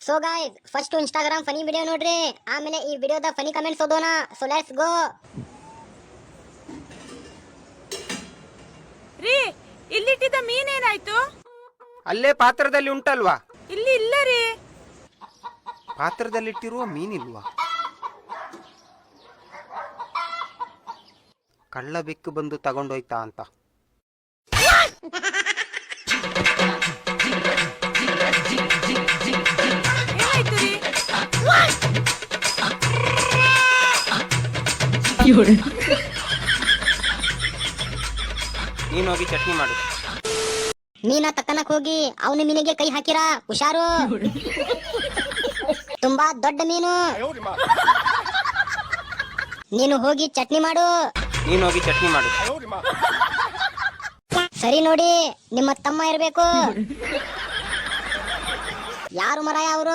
So guys first Instagram funny video ನೋಡ್ರಿ, ಆಮೇಲೆ ಈ ವಿಡಿಯೋದ ಫನಿ ಕಮೆಂಟ್ಸ್ ಓದೋಣ. So let's go. ರೀ, ಇಲ್ಲಿಟ್ಟಿದ್ದ ಮೀನೇನಾಯ್ತು? ಅಲ್ಲೇ ಪಾತ್ರದಲ್ಲಿ ಉಂಟಲ್ವಾ? ಇಲ್ಲಿ ಇಲ್ಲ ರೀ. ಪಾತ್ರದಲ್ಲಿಟ್ಟಿರುವ ಮೀನಿಲ್ವಾ? ಕಳ್ಳ ಬೆಕ್ಕು ಬಂದು ತಗೊಂಡೋಯ್ತಾ ಅಂತ. ಏನಾಯ್ತು ರೀ? ನೀನ್ ಹೋಗಿ ಚಟ್ನಿ ಮಾಡು. ಮೀನ ತಕ್ಕನಕ್ ಹೋಗಿ ಅವನ ಮೀನಿಗೆ ಕೈ ಹಾಕಿರ, ಹುಷಾರು. ತುಂಬಾ ದೊಡ್ಡ ಮೀನು. ನೀನು ಹೋಗಿ ಚಟ್ನಿ ಮಾಡು. ನೀನ್ ಹೋಗಿ ಚಟ್ನಿ ಮಾಡು. ಸರಿ ನೋಡಿ, ನಿಮ್ಮ ತಮ್ಮ ಇರ್ಬೇಕು. ಯಾರು ಮರಾಯ ಅವರು?